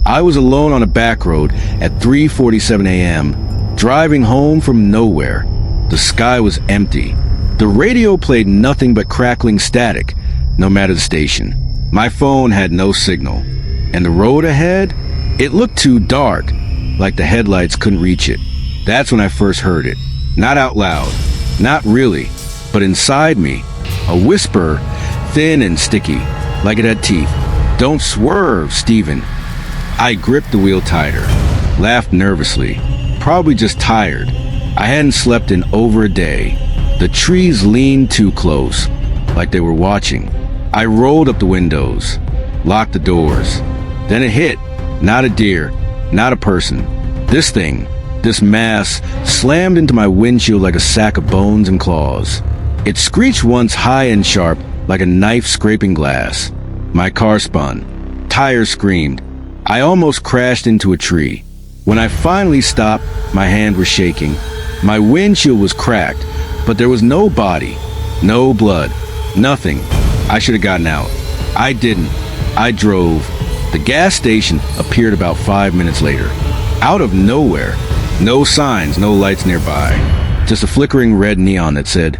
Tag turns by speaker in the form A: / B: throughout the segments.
A: I was alone on a back road at 3:47 a.m., driving home from nowhere. The sky was empty. The radio played nothing but crackling static, no matter the station. My phone had no signal. And the road ahead? It looked too dark, like the headlights couldn't reach it. That's when I first heard it. Not out loud, not really, but inside me. A whisper, thin and sticky, like it had teeth. "Don't swerve, Stephen." I gripped the wheel tighter, laughed nervously, probably just tired. I hadn't slept in over a day. The trees leaned too close, like they were watching. I rolled up the windows, locked the doors. Then it hit. Not a deer, not a person. This thing, this mass, slammed into my windshield like a sack of bones and claws. It screeched once high and sharp, like a knife scraping glass. My car spun. Tires screamed. I almost crashed into a tree. When I finally stopped, my hand was shaking. My windshield was cracked, but there was no body, no blood, nothing. I should have gotten out. I didn't. I drove. The gas station appeared about 5 minutes later. Out of nowhere. No signs, no lights nearby. Just a flickering red neon that said,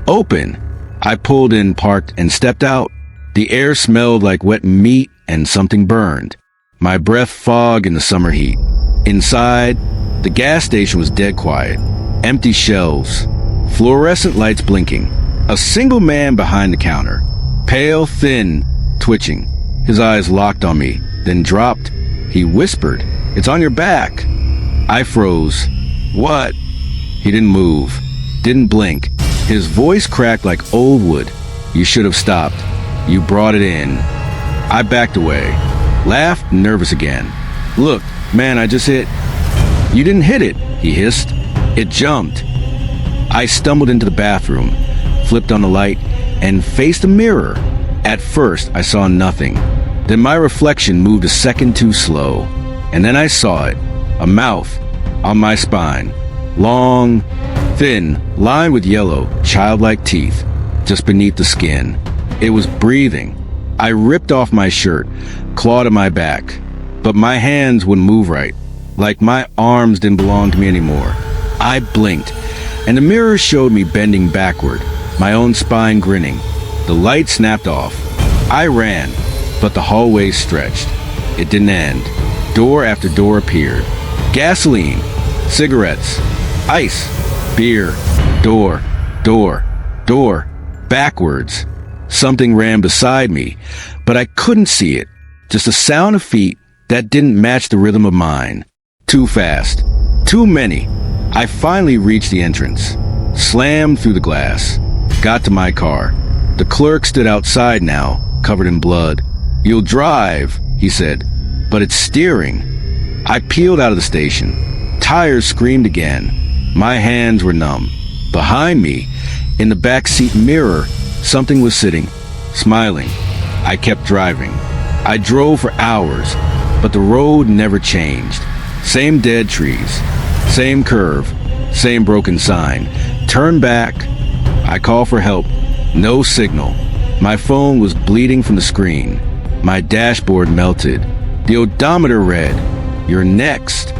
A: "Open." I pulled in, parked, and stepped out. The air smelled like wet meat and something burned. My breath fogged in the summer heat. Inside, the gas station was dead quiet. Empty shelves. Fluorescent lights blinking. A single man behind the counter. Pale, thin, twitching. His eyes locked on me, then dropped. He whispered, "It's on your back." I froze. "What?" He didn't move. Didn't blink. His voice cracked like old wood. "You should have stopped. You brought it in." I backed away. Laughed, nervous again. "Look, man, I just hit." "You didn't hit it," he hissed. "It jumped." I stumbled into the bathroom, flipped on the light, and faced a mirror. At first, I saw nothing. Then my reflection moved a second too slow. And then I saw it. A mouth on my spine. Long, thin, lined with yellow, childlike teeth, just beneath the skin. It was breathing. I ripped off my shirt, clawed at my back. But my hands wouldn't move right, like my arms didn't belong to me anymore. I blinked, and the mirror showed me bending backward, my own spine grinning. The light snapped off. I ran, but the hallway stretched. It didn't end. Door after door appeared. Gasoline, cigarettes, ice, beer, door, door, door, backwards. Something ran beside me, but I couldn't see it. Just a sound of feet that didn't match the rhythm of mine. Too fast. Too many. I finally reached the entrance. Slammed through the glass. Got to my car. The clerk stood outside now, covered in blood. "You'll drive," he said, "but it's steering." I peeled out of the station. Tires screamed again. My hands were numb. Behind me, in the backseat mirror, something was sitting, smiling. I kept driving. I drove for hours, but the road never changed. Same dead trees, same curve, same broken sign. Turn back. I called for help. No signal. My phone was bleeding from the screen. My dashboard melted. The odometer read, "You're next."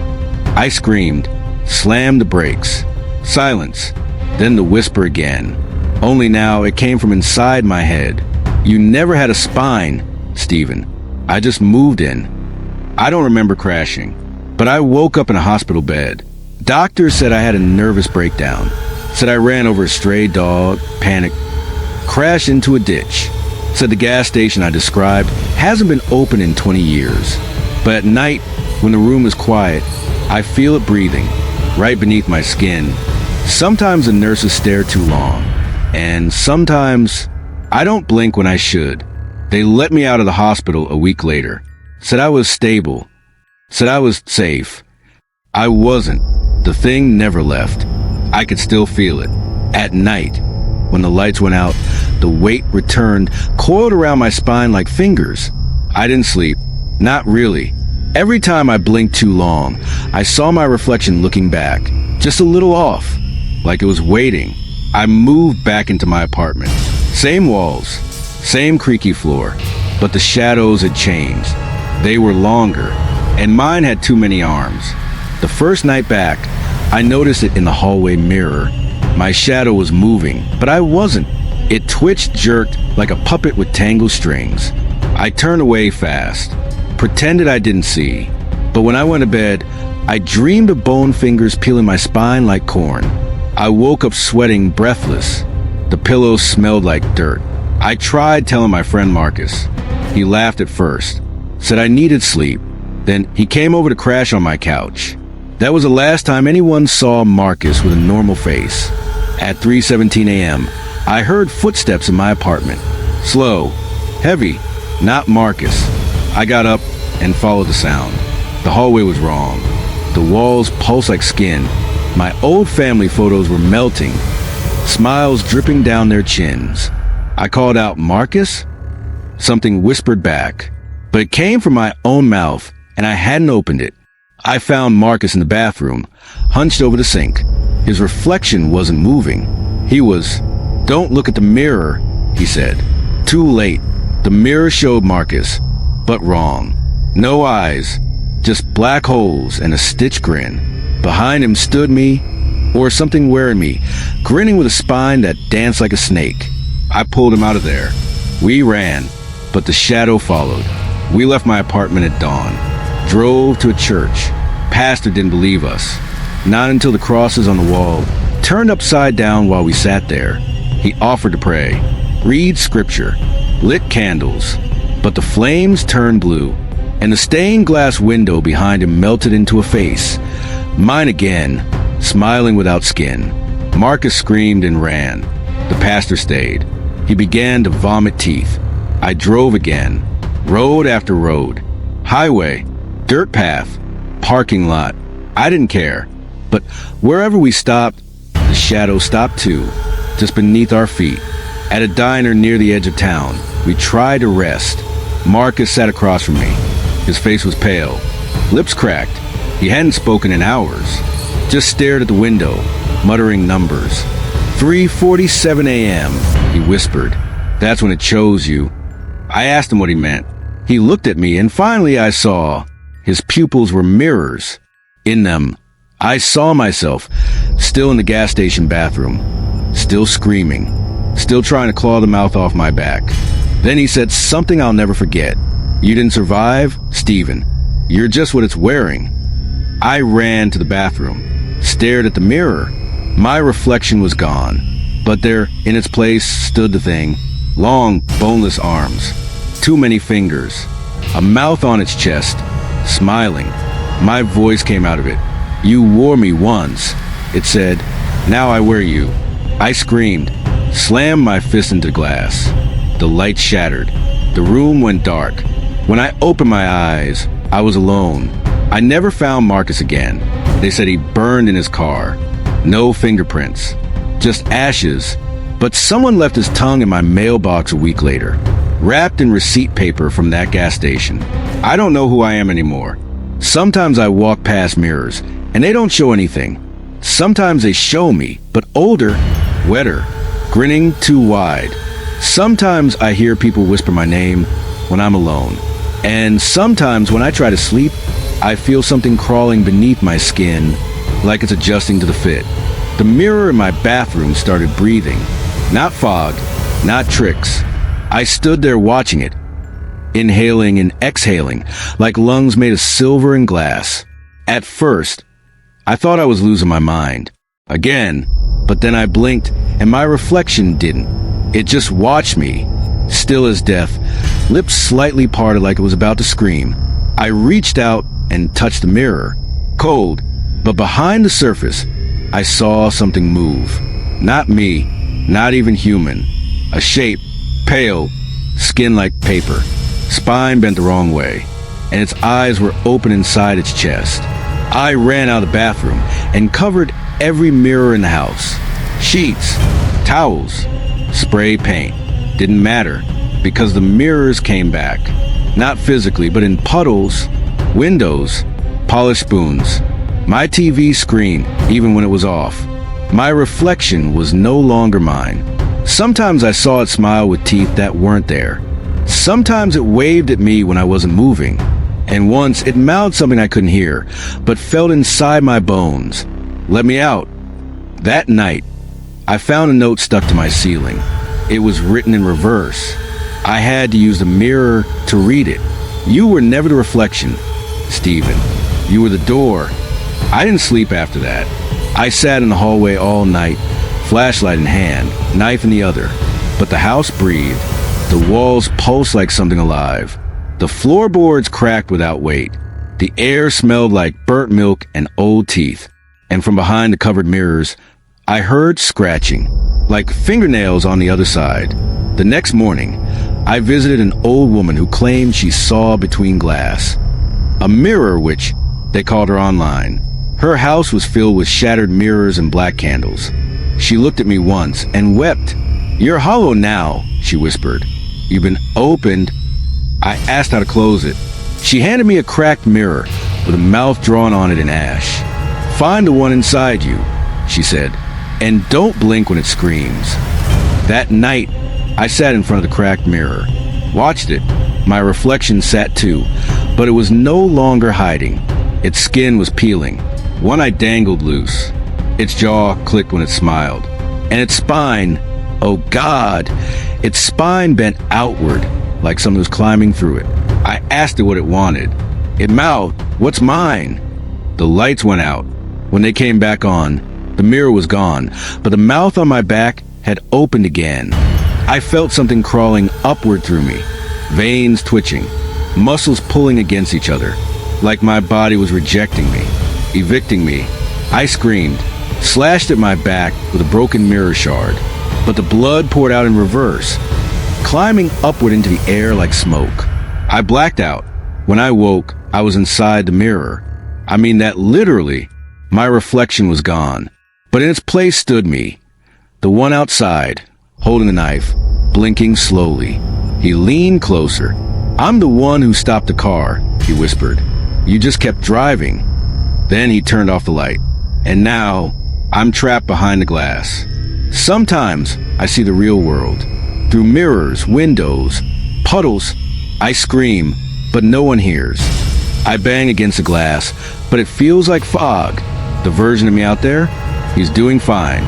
A: I screamed, slammed the brakes. Silence. Then the whisper again. Only now it came from inside my head. "You never had a spine, Stephen. I just moved in." I don't remember crashing, but I woke up in a hospital bed. Doctors said I had a nervous breakdown. Said I ran over a stray dog, panicked, crashed into a ditch. Said the gas station I described hasn't been open in 20 years. But at night, when the room is quiet, I feel it breathing, right beneath my skin. Sometimes the nurses stare too long, and sometimes I don't blink when I should. They let me out of the hospital a week later. Said I was stable. Said I was safe. I wasn't. The thing never left. I could still feel it. At night, when the lights went out, the weight returned, coiled around my spine like fingers. I didn't sleep. Not really. Every time I blinked too long, I saw my reflection looking back, just a little off, like it was waiting. I moved back into my apartment. Same walls, same creaky floor, but the shadows had changed. They were longer, and mine had too many arms. The first night back, I noticed it in the hallway mirror. My shadow was moving, but I wasn't. It twitched, jerked like a puppet with tangled strings. I turned away fast, pretended I didn't see. But when I went to bed, I dreamed of bone fingers peeling my spine like corn. I woke up sweating, breathless. The pillow smelled like dirt. I tried telling my friend Marcus. He laughed at first, said I needed sleep. Then he came over to crash on my couch. That was the last time anyone saw Marcus with a normal face. At 3:17 a.m., I heard footsteps in my apartment. Slow, heavy, not Marcus. I got up and followed the sound. The hallway was wrong. The walls pulsed like skin. My old family photos were melting, smiles dripping down their chins. I called out, "Marcus?" Something whispered back, but it came from my own mouth, and I hadn't opened it. I found Marcus in the bathroom, hunched over the sink. His reflection wasn't moving. He was, "Don't look at the mirror," he said. Too late. The mirror showed Marcus, but wrong. No eyes, just black holes and a stitched grin. Behind him stood me, or something wearing me, grinning with a spine that danced like a snake. I pulled him out of there. We ran, but the shadow followed. We left my apartment at dawn, drove to a church. Pastor didn't believe us. Not until the crosses on the wall turned upside down while we sat there. He offered to pray, read scripture, lit candles, but the flames turned blue, and the stained glass window behind him melted into a face. Mine again, smiling without skin. Marcus screamed and ran. The pastor stayed. He began to vomit teeth. I drove again, road after road, highway, dirt path, parking lot. I didn't care. But wherever we stopped, the shadow stopped too, just beneath our feet. At a diner near the edge of town, we tried to rest. Marcus sat across from me. His face was pale, lips cracked. He hadn't spoken in hours, just stared at the window, muttering numbers. 3:47 a.m., he whispered. That's when it chose you. I asked him what he meant. He looked at me, and finally I saw his pupils were mirrors. In them, I saw myself, still in the gas station bathroom, still screaming, still trying to claw the mouth off my back. Then he said something I'll never forget. "You didn't survive, Stephen. You're just what it's wearing." I ran to the bathroom, stared at the mirror. My reflection was gone, but there, in its place, stood the thing. Long, boneless arms, too many fingers, a mouth on its chest, smiling. My voice came out of it. "You wore me once," it said. "Now I wear you." I screamed, slammed my fist into glass. The light shattered. The room went dark. When I opened my eyes, I was alone. I never found Marcus again. They said he burned in his car. No fingerprints, just ashes. But someone left his tongue in my mailbox a week later, wrapped in receipt paper from that gas station. I don't know who I am anymore. Sometimes I walk past mirrors, and they don't show anything. Sometimes they show me, but older, wetter, grinning too wide. Sometimes I hear people whisper my name when I'm alone. And sometimes when I try to sleep, I feel something crawling beneath my skin, like it's adjusting to the fit. The mirror in my bathroom started breathing. Not fog, not tricks. I stood there watching it, inhaling and exhaling, like lungs made of silver and glass. At first, I thought I was losing my mind. Again, but then I blinked, and my reflection didn't. It just watched me, still as death, lips slightly parted like it was about to scream. I reached out and touched the mirror. Cold, but behind the surface, I saw something move. Not me, not even human. A shape, pale, skin like paper, spine bent the wrong way, and its eyes were open inside its chest. I ran out of the bathroom and covered every mirror in the house. Sheets, towels, spray paint. Didn't matter, because the mirrors came back. Not physically, but in puddles, windows, polished spoons. My TV screen, even when it was off. My reflection was no longer mine. Sometimes I saw it smile with teeth that weren't there. Sometimes it waved at me when I wasn't moving. And once it mouthed something I couldn't hear, but felt inside my bones. Let me out. That night, I found a note stuck to my ceiling. It was written in reverse. I had to use the mirror to read it. You were never the reflection, Stephen. You were the door. I didn't sleep after that. I sat in the hallway all night, flashlight in hand, knife in the other. But the house breathed. The walls pulsed like something alive. The floorboards cracked without weight. The air smelled like burnt milk and old teeth. And from behind the covered mirrors, I heard scratching, like fingernails on the other side. The next morning, I visited an old woman who claimed she saw between glass. A mirror witch, they called her online. Her house was filled with shattered mirrors and black candles. She looked at me once and wept. "You're hollow now," she whispered. "You've been opened." I asked how to close it. She handed me a cracked mirror with a mouth drawn on it in ash. "Find the one inside you," she said, "and don't blink when it screams." That night, I sat in front of the cracked mirror, watched it. My reflection sat too, but it was no longer hiding. Its skin was peeling. One eye dangled loose. Its jaw clicked when it smiled. And its spine, oh God, its spine bent outward like something was climbing through it. I asked it what it wanted. It mouthed, "What's mine?" The lights went out. When they came back on, the mirror was gone, but the mouth on my back had opened again. I felt something crawling upward through me, veins twitching, muscles pulling against each other, like my body was rejecting me, evicting me. I screamed, slashed at my back with a broken mirror shard, but the blood poured out in reverse, climbing upward into the air like smoke. I blacked out. When I woke, I was inside the mirror. I mean that literally. My reflection was gone, but in its place stood me, the one outside, holding the knife, blinking slowly. He leaned closer. "I'm the one who stopped the car," he whispered. "You just kept driving." Then he turned off the light, and now I'm trapped behind the glass. Sometimes I see the real world, through mirrors, windows, puddles. I scream, but no one hears. I bang against the glass, but it feels like fog. The version of me out there, he's doing fine,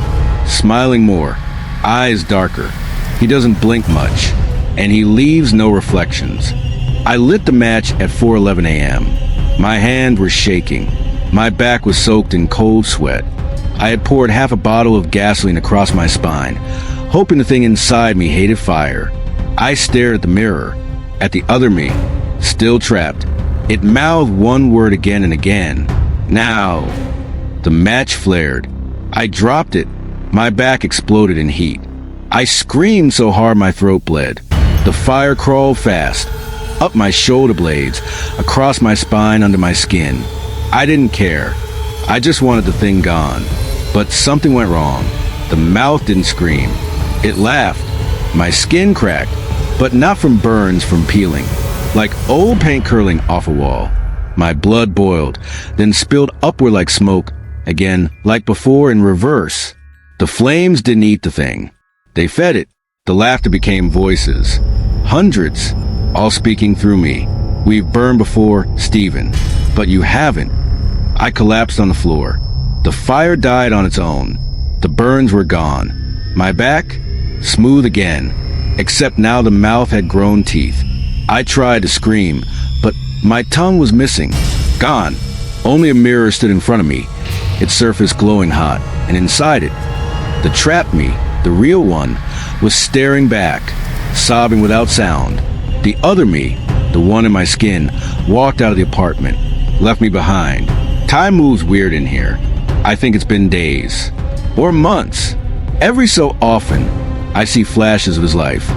A: smiling more, eyes darker. He doesn't blink much, and he leaves no reflections. I lit the match at 4:11 a.m. My hands were shaking. My back was soaked in cold sweat. I had poured half a bottle of gasoline across my spine, hoping the thing inside me hated fire. I stared at the mirror, at the other me, still trapped. It mouthed one word again and again. "Now." The match flared. I dropped it. My back exploded in heat. I screamed so hard my throat bled. The fire crawled fast, up my shoulder blades, across my spine, under my skin. I didn't care. I just wanted the thing gone. But something went wrong. The mouth didn't scream. It laughed. My skin cracked, but not from burns, from peeling, like old paint curling off a wall. My blood boiled, then spilled upward like smoke, again, like before, in reverse. The flames didn't eat the thing. They fed it. The laughter became voices. Hundreds, all speaking through me. "We've burned before, Stephen, but you haven't." I collapsed on the floor. The fire died on its own. The burns were gone. My back, smooth again, except now the mouth had grown teeth. I tried to scream, but my tongue was missing. Gone. Only a mirror stood in front of me, its surface glowing hot, and inside it, the trapped me, the real one, was staring back, sobbing without sound. The other me, the one in my skin, walked out of the apartment, left me behind. Time moves weird in here. I think it's been days, or months. Every so often, I see flashes of his life,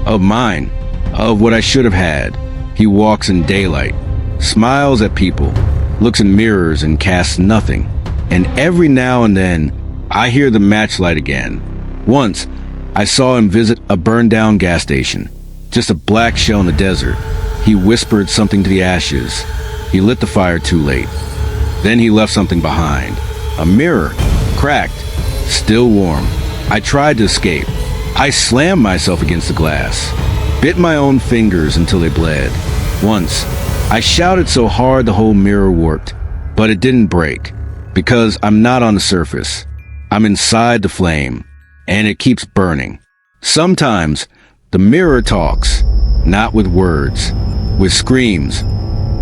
A: of mine, of what I should have had. He walks in daylight, smiles at people, looks in mirrors and casts nothing. And every now and then, I hear the match light again. Once, I saw him visit a burned-down gas station, just a black shell in the desert. He whispered something to the ashes. He lit the fire too late. Then he left something behind. A mirror, cracked, still warm. I tried to escape. I slammed myself against the glass, bit my own fingers until they bled. Once, I shouted so hard the whole mirror warped, but it didn't break, because I'm not on the surface. I'm inside the flame, and it keeps burning. Sometimes, the mirror talks, not with words, with screams,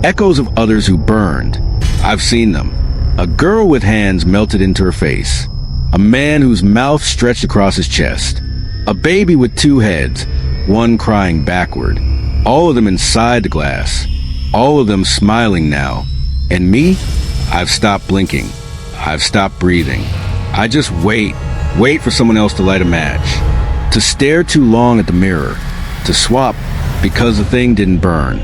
A: echoes of others who burned. I've seen them. A girl with hands melted into her face. A man whose mouth stretched across his chest. A baby with two heads, one crying backward. All of them inside the glass. All of them smiling now. And me? I've stopped blinking. I've stopped breathing. I just wait for someone else to light a match. To stare too long at the mirror. To swap because the thing didn't burn.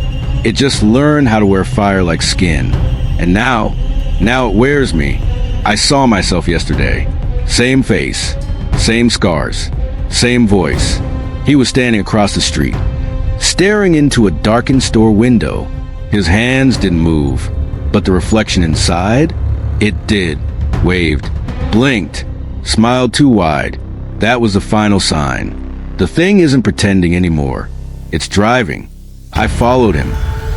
A: It just learned how to wear fire like skin. And now it wears me. I saw myself yesterday. Same face, same scars, same voice. He was standing across the street, staring into a darkened store window. His hands didn't move, but the reflection inside, it did. Waved, blinked, smiled too wide. That was the final sign. The thing isn't pretending anymore. It's driving. I followed him.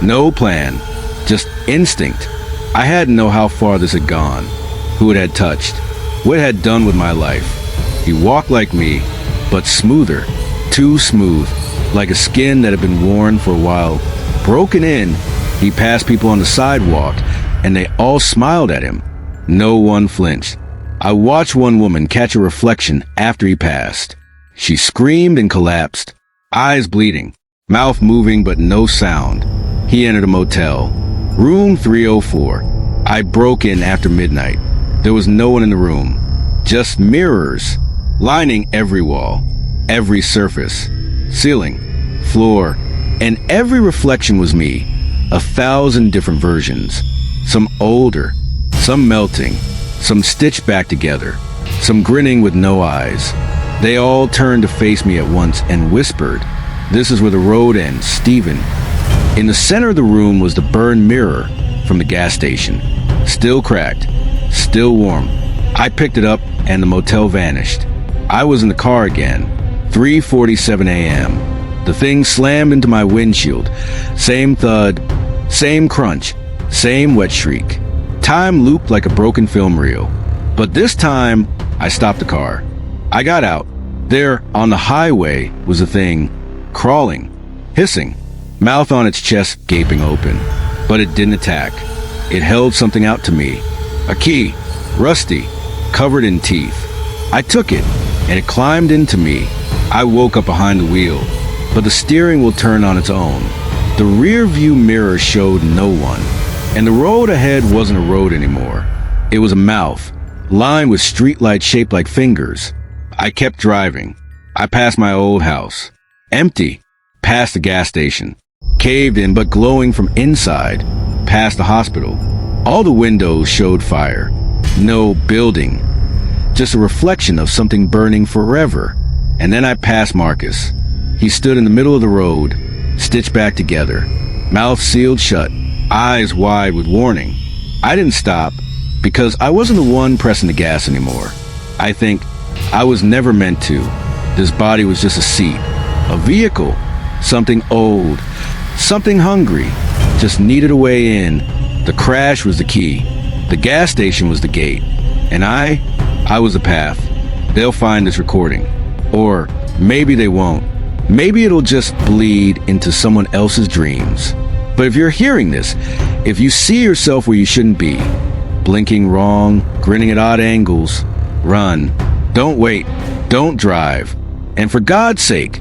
A: No plan, just instinct. I had to know how far this had gone, who it had touched, what it had done with my life. He walked like me, but smoother, too smooth, like a skin that had been worn for a while. Broken in, he passed people on the sidewalk, and they all smiled at him. No one flinched. I watched one woman catch a reflection after he passed. She screamed and collapsed, eyes bleeding, mouth moving but no sound. He entered a motel. Room 304. I broke in after midnight. There was no one in the room. Just mirrors, lining every wall, every surface, ceiling, floor, and every reflection was me. 1,000 different versions. Some older, some melting, some stitched back together, some grinning with no eyes. They all turned to face me at once and whispered, "This is where the road ends, Stephen." In the center of the room was the burned mirror from the gas station. Still cracked, still warm. I picked it up and the motel vanished. I was in the car again. 3:47 a.m. The thing slammed into my windshield. Same thud, same crunch, same wet shriek. Time looped like a broken film reel. But this time, I stopped the car. I got out. There, on the highway, was the thing, crawling, hissing, mouth on its chest gaping open. But it didn't attack. It held something out to me. A key, rusty, covered in teeth. I took it, and it climbed into me. I woke up behind the wheel, but the steering will turn on its own. The rear view mirror showed no one, and the road ahead wasn't a road anymore. It was a mouth, lined with streetlights shaped like fingers. I kept driving. I passed my old house, empty, past the gas station, caved in but glowing from inside, past the hospital. All the windows showed fire. No building, just a reflection of something burning forever. And then I passed Marcus. He stood in the middle of the road, stitched back together, mouth sealed shut, eyes wide with warning. I didn't stop because I wasn't the one pressing the gas anymore. I think I was never meant to. This body was just a seat, a vehicle, something old, something hungry, just needed a way in. The crash was the key. The gas station was the gate. And I was the path. They'll find this recording. Or maybe they won't. Maybe it'll just bleed into someone else's dreams. But if you're hearing this, if you see yourself where you shouldn't be, blinking wrong, grinning at odd angles, run. Don't wait. Don't drive. And for God's sake,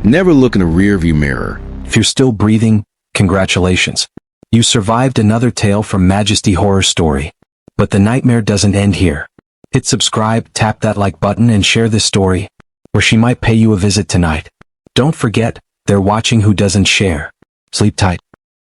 A: never look in a rearview mirror.
B: If you're still breathing, congratulations. You survived another tale from Majesty Horror Story. But the nightmare doesn't end here. Hit subscribe, tap that like button, and share this story, or she might pay you a visit tonight. Don't forget, they're watching who doesn't share. Sleep tight.